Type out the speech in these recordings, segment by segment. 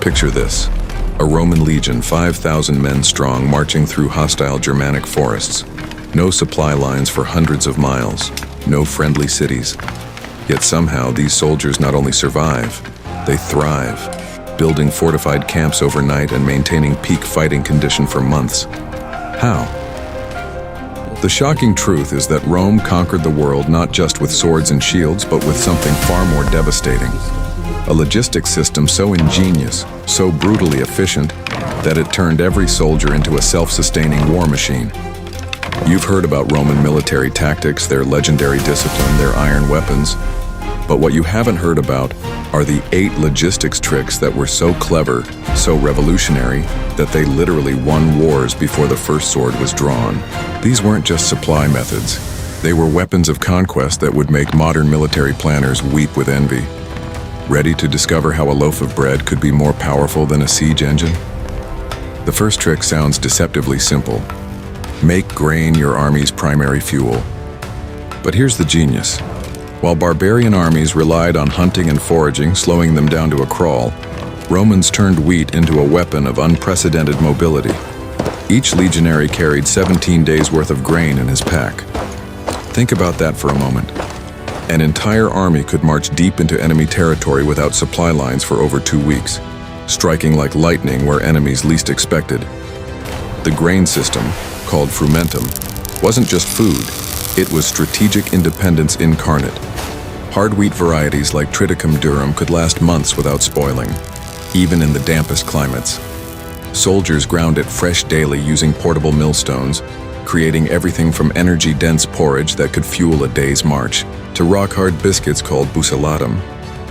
Picture this. A Roman legion, 5,000 men strong, marching through hostile Germanic forests. No supply lines for hundreds of miles, no friendly cities. Yet somehow these soldiers not only survive, they thrive, building fortified camps overnight and maintaining peak fighting condition for months. How? The shocking truth is that Rome conquered the world not just with swords and shields, but with something far more devastating. A logistics system so ingenious, so brutally efficient, that it turned every soldier into a self-sustaining war machine. You've heard about Roman military tactics, their legendary discipline, their iron weapons. But what you haven't heard about are the 8 logistics tricks that were so clever, so revolutionary, that they literally won wars before the first sword was drawn. These weren't just supply methods. They were weapons of conquest that would make modern military planners weep with envy. Ready to discover how a loaf of bread could be more powerful than a siege engine? The first trick sounds deceptively simple. Make grain your army's primary fuel. But here's the genius. While barbarian armies relied on hunting and foraging, slowing them down to a crawl, Romans turned wheat into a weapon of unprecedented mobility. Each legionary carried 17 days' worth of grain in his pack. Think about that for a moment. An entire army could march deep into enemy territory without supply lines for over 2 weeks, striking like lightning where enemies least expected. The grain system, called frumentum, wasn't just food, it was strategic independence incarnate. Hard wheat varieties like Triticum durum could last months without spoiling, even in the dampest climates. Soldiers ground it fresh daily using portable millstones, creating everything from energy-dense porridge that could fuel a day's march, to rock-hard biscuits called bucellatum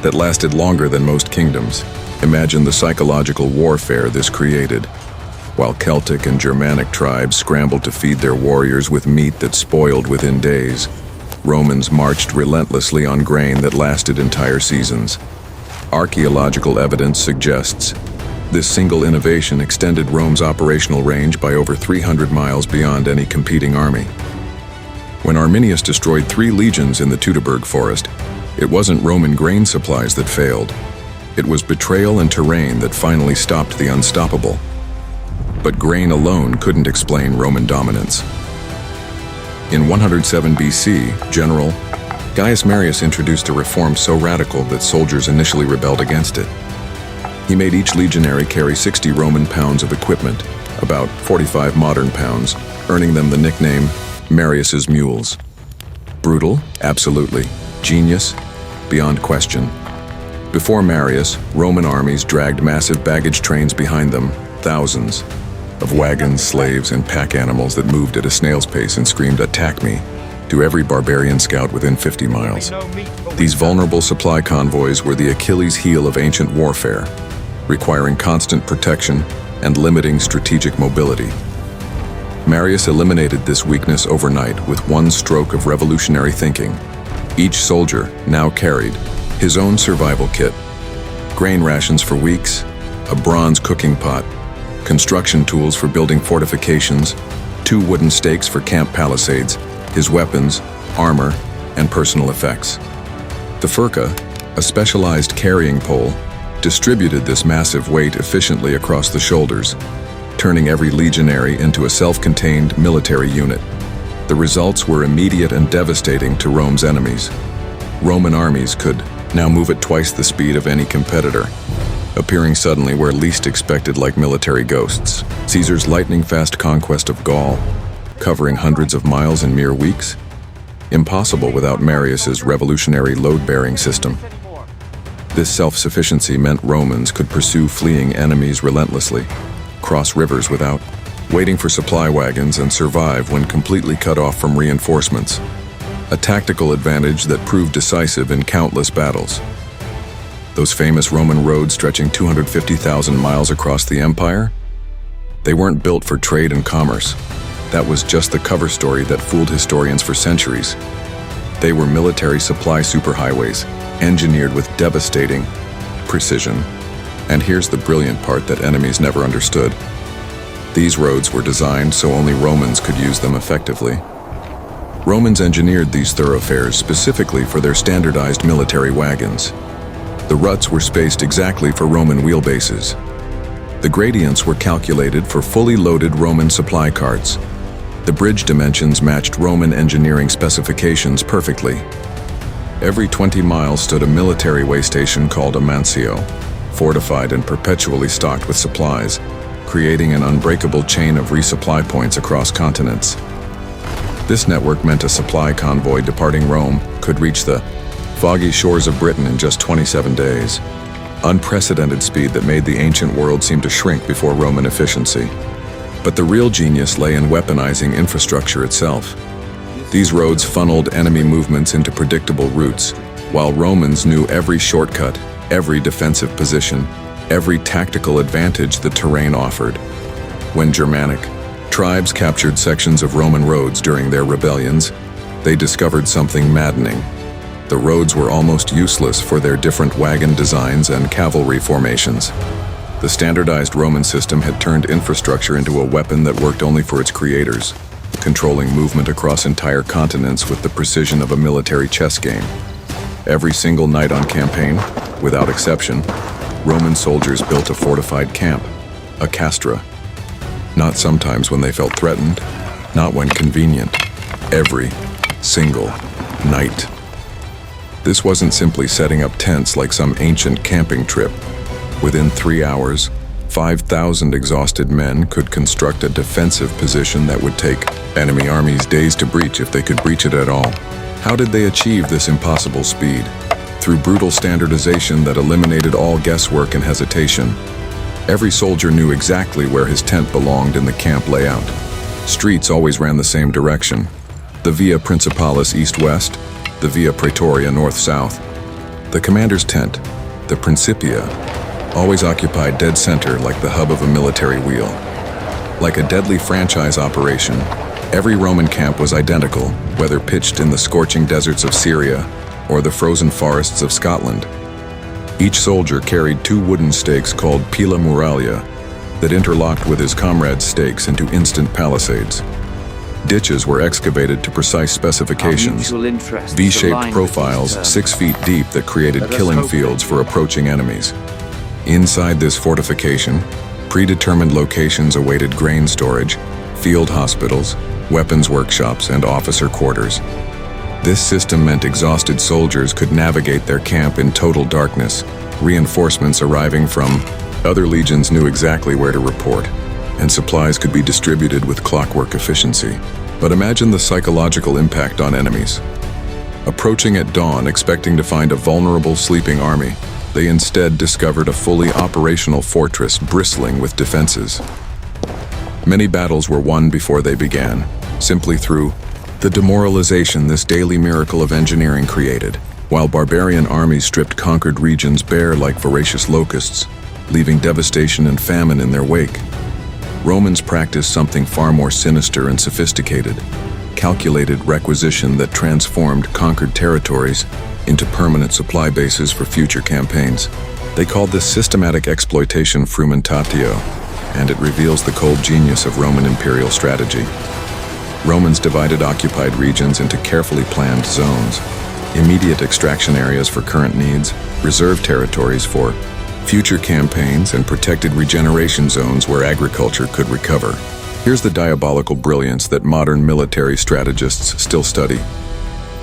that lasted longer than most kingdoms. Imagine the psychological warfare this created. While Celtic and Germanic tribes scrambled to feed their warriors with meat that spoiled within days, Romans marched relentlessly on grain that lasted entire seasons. Archaeological evidence suggests this single innovation extended Rome's operational range by over 300 miles beyond any competing army. When Arminius destroyed 3 legions in the Teutoburg forest, it wasn't Roman grain supplies that failed. It was betrayal and terrain that finally stopped the unstoppable. But grain alone couldn't explain Roman dominance. In 107 BC, General Gaius Marius introduced a reform so radical that soldiers initially rebelled against it. He made each legionary carry 60 Roman pounds of equipment, about 45 modern pounds, earning them the nickname Marius's Mules. Brutal? Absolutely. Genius? Beyond question. Before Marius, Roman armies dragged massive baggage trains behind them, thousands of wagons, slaves, and pack animals that moved at a snail's pace and screamed, "Attack me," to every barbarian scout within 50 miles. These vulnerable supply convoys were the Achilles heel of ancient warfare, requiring constant protection and limiting strategic mobility. Marius eliminated this weakness overnight with one stroke of revolutionary thinking. Each soldier now carried his own survival kit: grain rations for weeks, a bronze cooking pot, construction tools for building fortifications, 2 wooden stakes for camp palisades, his weapons, armor, and personal effects. The furca, a specialized carrying pole, distributed this massive weight efficiently across the shoulders, turning every legionary into a self-contained military unit. The results were immediate and devastating to Rome's enemies. Roman armies could now move at twice the speed of any competitor, appearing suddenly where least expected like military ghosts. Caesar's lightning-fast conquest of Gaul, covering hundreds of miles in mere weeks? Impossible without Marius's revolutionary load-bearing system. This self-sufficiency meant Romans could pursue fleeing enemies relentlessly, cross rivers without waiting for supply wagons, and survive when completely cut off from reinforcements. A tactical advantage that proved decisive in countless battles. Those famous Roman roads stretching 250,000 miles across the empire? They weren't built for trade and commerce. That was just the cover story that fooled historians for centuries. They were military supply superhighways, engineered with devastating precision. And here's the brilliant part that enemies never understood. These roads were designed so only Romans could use them effectively. Romans engineered these thoroughfares specifically for their standardized military wagons. The ruts were spaced exactly for Roman wheelbases. The gradients were calculated for fully loaded Roman supply carts. The bridge dimensions matched Roman engineering specifications perfectly. Every 20 miles stood a military way station called a mansio, fortified and perpetually stocked with supplies, creating an unbreakable chain of resupply points across continents. This network meant a supply convoy departing Rome could reach the foggy shores of Britain in just 27 days. Unprecedented speed that made the ancient world seem to shrink before Roman efficiency. But the real genius lay in weaponizing infrastructure itself. These roads funneled enemy movements into predictable routes, while Romans knew every shortcut, every defensive position, every tactical advantage the terrain offered. When Germanic tribes captured sections of Roman roads during their rebellions, they discovered something maddening. The roads were almost useless for their different wagon designs and cavalry formations. The standardized Roman system had turned infrastructure into a weapon that worked only for its creators, controlling movement across entire continents with the precision of a military chess game. Every single night on campaign, without exception, Roman soldiers built a fortified camp, a castra. Not sometimes when they felt threatened, not when convenient. Every single night. This wasn't simply setting up tents like some ancient camping trip. Within 3 hours, 5,000 exhausted men could construct a defensive position that would take enemy armies days to breach if they could breach it at all. How did they achieve this impossible speed? Through brutal standardization that eliminated all guesswork and hesitation. Every soldier knew exactly where his tent belonged in the camp layout. Streets always ran the same direction. The Via Principalis east-west, the Via Praetoria north-south. The commander's tent, the Principia, always occupied dead center like the hub of a military wheel. Like a deadly franchise operation, every Roman camp was identical, whether pitched in the scorching deserts of Syria or the frozen forests of Scotland. Each soldier carried 2 wooden stakes called pila muralia that interlocked with his comrades' stakes into instant palisades. Ditches were excavated to precise specifications, V-shaped profiles 6 feet deep that created killing fields for approaching enemies. Inside this fortification, predetermined locations awaited grain storage, field hospitals, weapons workshops, and officer quarters. This system meant exhausted soldiers could navigate their camp in total darkness. Reinforcements arriving from other legions knew exactly where to report, and supplies could be distributed with clockwork efficiency. But imagine the psychological impact on enemies. Approaching at dawn, expecting to find a vulnerable sleeping army, they instead discovered a fully operational fortress bristling with defenses. Many battles were won before they began, simply through the demoralization this daily miracle of engineering created, while barbarian armies stripped conquered regions bare like voracious locusts, leaving devastation and famine in their wake. Romans practiced something far more sinister and sophisticated, calculated requisition that transformed conquered territories into permanent supply bases for future campaigns. They called this systematic exploitation frumentatio, and it reveals the cold genius of Roman imperial strategy. Romans divided occupied regions into carefully planned zones, immediate extraction areas for current needs, reserved territories for future campaigns, and protected regeneration zones where agriculture could recover. Here's the diabolical brilliance that modern military strategists still study.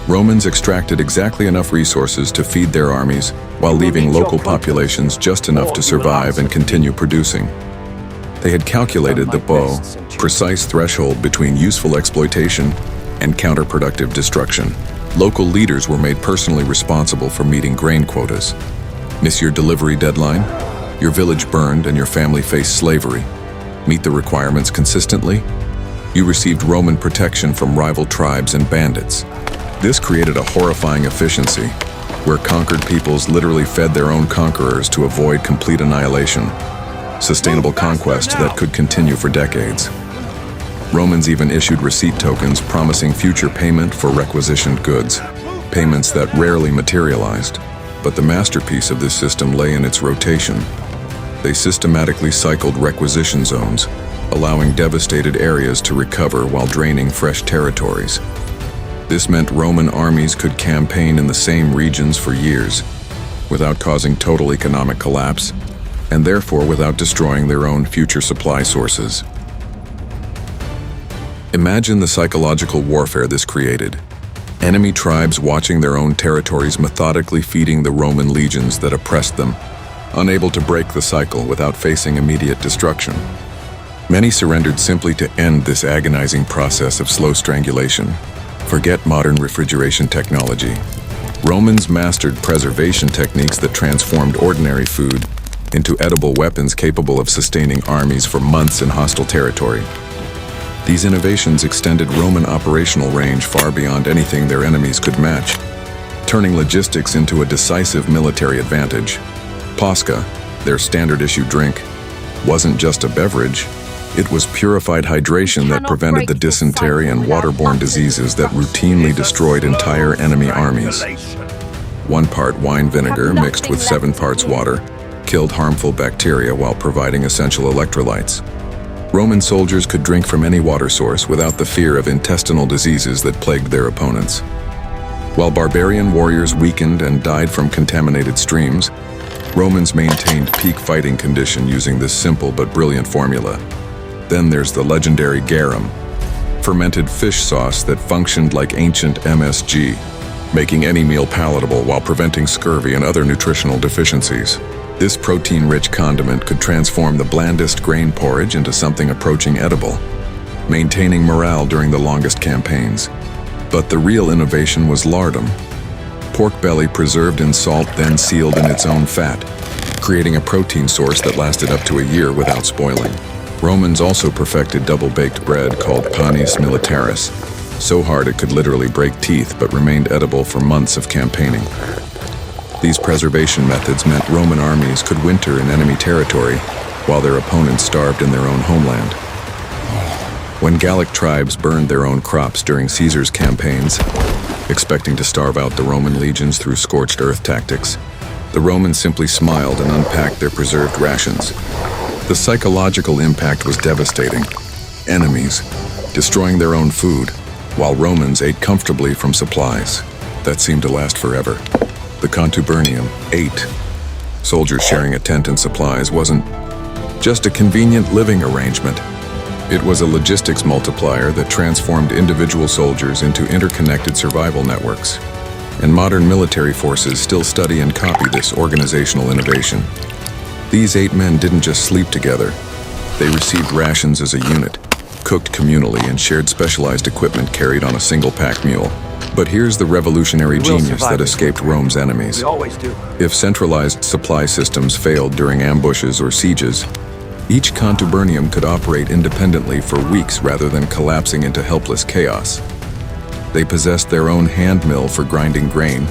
Romans extracted exactly enough resources to feed their armies while leaving local populations just enough to survive and continue producing. They had calculated the precise threshold between useful exploitation and counterproductive destruction. Local leaders were made personally responsible for meeting grain quotas. Miss your delivery deadline? Your village burned and your family faced slavery. Meet the requirements consistently? You received Roman protection from rival tribes and bandits. This created a horrifying efficiency, where conquered peoples literally fed their own conquerors to avoid complete annihilation. Sustainable conquest that could continue for decades. Romans even issued receipt tokens promising future payment for requisitioned goods, payments that rarely materialized. But the masterpiece of this system lay in its rotation. They systematically cycled requisition zones, allowing devastated areas to recover while draining fresh territories. This meant Roman armies could campaign in the same regions for years, without causing total economic collapse, and therefore without destroying their own future supply sources. Imagine the psychological warfare this created. Enemy tribes watching their own territories methodically feeding the Roman legions that oppressed them, unable to break the cycle without facing immediate destruction. Many surrendered simply to end this agonizing process of slow strangulation. Forget modern refrigeration technology. Romans mastered preservation techniques that transformed ordinary food into edible weapons capable of sustaining armies for months in hostile territory. These innovations extended Roman operational range far beyond anything their enemies could match, turning logistics into a decisive military advantage. Posca, their standard-issue drink, wasn't just a beverage, it was purified hydration that prevented the dysentery and waterborne diseases that routinely destroyed entire enemy armies. 1 part wine vinegar mixed with 7 parts water killed harmful bacteria while providing essential electrolytes. Roman soldiers could drink from any water source without the fear of intestinal diseases that plagued their opponents. While barbarian warriors weakened and died from contaminated streams, Romans maintained peak fighting condition using this simple but brilliant formula. Then there's the legendary garum, fermented fish sauce that functioned like ancient MSG, making any meal palatable while preventing scurvy and other nutritional deficiencies. This protein-rich condiment could transform the blandest grain porridge into something approaching edible, maintaining morale during the longest campaigns. But the real innovation was lardum, pork belly preserved in salt then sealed in its own fat, creating a protein source that lasted up to a year without spoiling. Romans also perfected double-baked bread called panis militaris, so hard it could literally break teeth but remained edible for months of campaigning. These preservation methods meant Roman armies could winter in enemy territory while their opponents starved in their own homeland. When Gallic tribes burned their own crops during Caesar's campaigns, expecting to starve out the Roman legions through scorched earth tactics, the Romans simply smiled and unpacked their preserved rations. The psychological impact was devastating. Enemies destroying their own food, while Romans ate comfortably from supplies that seemed to last forever. The contubernium, 8. Soldiers sharing a tent and supplies wasn't just a convenient living arrangement. It was a logistics multiplier that transformed individual soldiers into interconnected survival networks. And modern military forces still study and copy this organizational innovation. These 8 men didn't just sleep together. They received rations as a unit, cooked communally, and shared specialized equipment carried on a single pack mule. But here's the revolutionary genius that escaped Rome's enemies. We always do. If centralized supply systems failed during ambushes or sieges, each contubernium could operate independently for weeks rather than collapsing into helpless chaos. They possessed their own hand mill for grinding grain,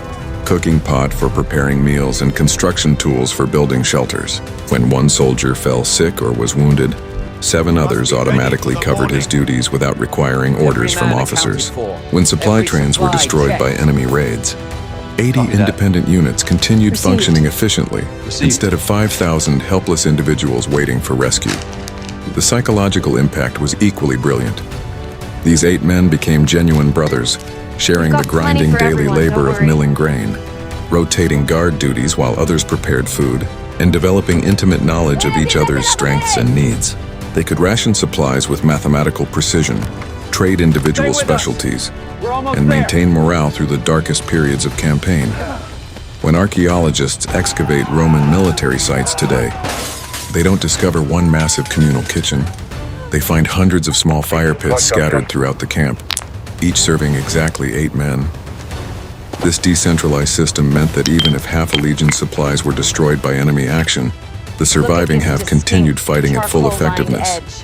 cooking pot for preparing meals, and construction tools for building shelters. When one soldier fell sick or was wounded, 7 others automatically covered his duties without requiring orders from officers. When supply trains were destroyed by enemy raids, 80 independent units continued functioning efficiently instead of 5,000 helpless individuals waiting for rescue. The psychological impact was equally brilliant. These 8 men became genuine brothers, sharing the grinding daily labor of milling grain, rotating guard duties while others prepared food, and developing intimate knowledge of each other's strengths and needs. They could ration supplies with mathematical precision, trade individual specialties, and maintain morale through the darkest periods of campaign. When archaeologists excavate Roman military sites today, they don't discover one massive communal kitchen. They find hundreds of small fire pits scattered throughout the camp, each serving exactly 8 men. This decentralized system meant that even if half a legion's supplies were destroyed by enemy action, the surviving half continued fighting at full effectiveness.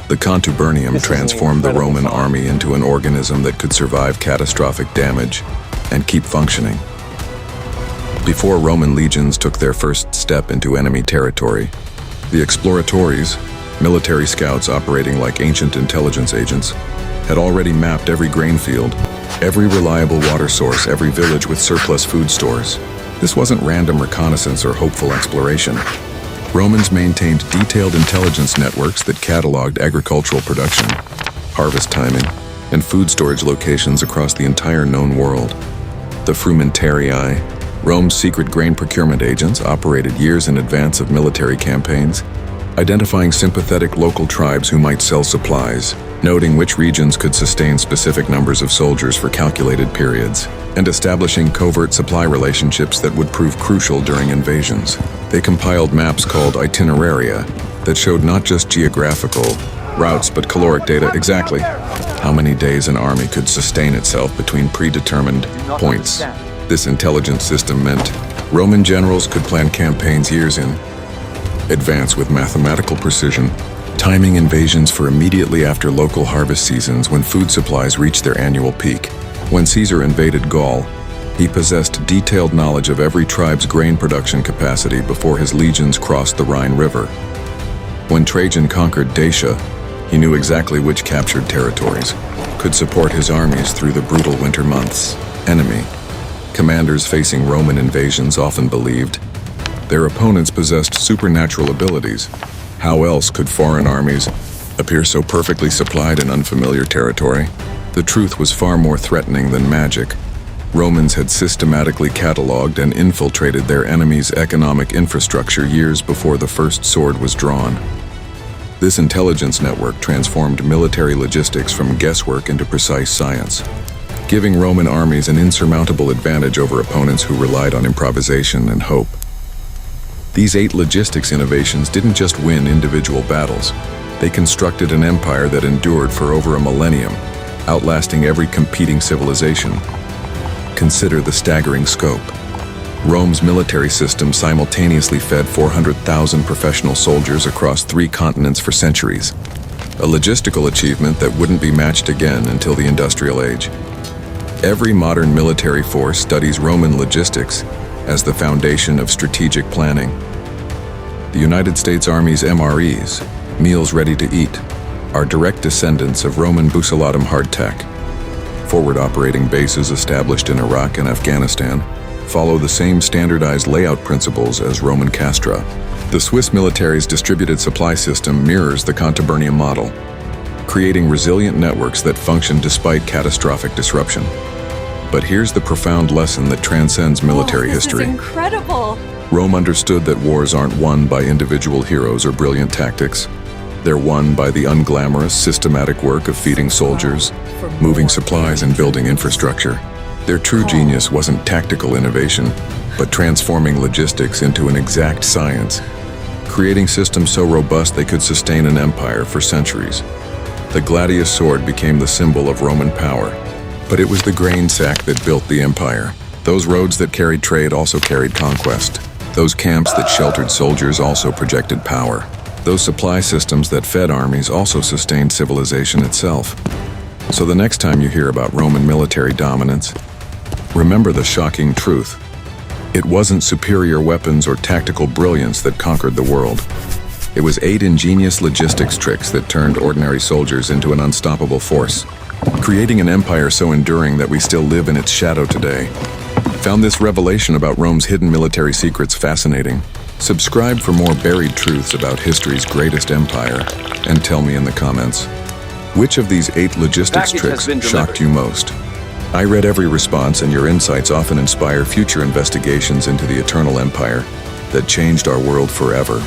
The contubernium transformed the Roman army into an organism that could survive catastrophic damage and keep functioning. Before Roman legions took their first step into enemy territory, the exploratores, military scouts operating like ancient intelligence agents, had already mapped every grain field, every reliable water source, every village with surplus food stores. This wasn't random reconnaissance or hopeful exploration. Romans maintained detailed intelligence networks that cataloged agricultural production, harvest timing, and food storage locations across the entire known world. The frumentarii, Rome's secret grain procurement agents operated years in advance of military campaigns, identifying sympathetic local tribes who might sell supplies, noting which regions could sustain specific numbers of soldiers for calculated periods, and establishing covert supply relationships that would prove crucial during invasions. They compiled maps called itineraria that showed not just geographical routes but caloric data exactly how many days an army could sustain itself between predetermined points. This intelligence system meant Roman generals could plan campaigns years in advance with mathematical precision, timing invasions for immediately after local harvest seasons when food supplies reached their annual peak. When Caesar invaded Gaul, he possessed detailed knowledge of every tribe's grain production capacity before his legions crossed the Rhine River. When Trajan conquered Dacia, he knew exactly which captured territories could support his armies through the brutal winter months. Enemy commanders facing Roman invasions often believed their opponents possessed supernatural abilities. How else could foreign armies appear so perfectly supplied in unfamiliar territory? The truth was far more threatening than magic. Romans had systematically cataloged and infiltrated their enemies' economic infrastructure years before the first sword was drawn. This intelligence network transformed military logistics from guesswork into precise science, giving Roman armies an insurmountable advantage over opponents who relied on improvisation and hope. These 8 logistics innovations didn't just win individual battles. They constructed an empire that endured for over a millennium, outlasting every competing civilization. Consider the staggering scope. Rome's military system simultaneously fed 400,000 professional soldiers across 3 continents for centuries, a logistical achievement that wouldn't be matched again until the Industrial Age. Every modern military force studies Roman logistics as the foundation of strategic planning. The United States Army's MREs, meals ready to eat, are direct descendants of Roman bucelatum hardtack. Forward operating bases established in Iraq and Afghanistan follow the same standardized layout principles as Roman castra. The Swiss military's distributed supply system mirrors the Cantaburnian model, creating resilient networks that function despite catastrophic disruption. But here's the profound lesson that transcends military history. This is incredible! Rome understood that wars aren't won by individual heroes or brilliant tactics. They're won by the unglamorous, systematic work of feeding soldiers, moving supplies, and building infrastructure. Their true genius wasn't tactical innovation, but transforming logistics into an exact science, creating systems so robust they could sustain an empire for centuries. The gladius sword became the symbol of Roman power, but it was the grain sack that built the empire. Those roads that carried trade also carried conquest. Those camps that sheltered soldiers also projected power. Those supply systems that fed armies also sustained civilization itself. So the next time you hear about Roman military dominance, remember the shocking truth. It wasn't superior weapons or tactical brilliance that conquered the world. It was 8 ingenious logistics tricks that turned ordinary soldiers into an unstoppable force, creating an empire so enduring that we still live in its shadow today. Found this revelation about Rome's hidden military secrets fascinating? Subscribe for more buried truths about history's greatest empire, and tell me in the comments, which of these 8 logistics tricks shocked you most? I read every response, and your insights often inspire future investigations into the eternal empire that changed our world forever.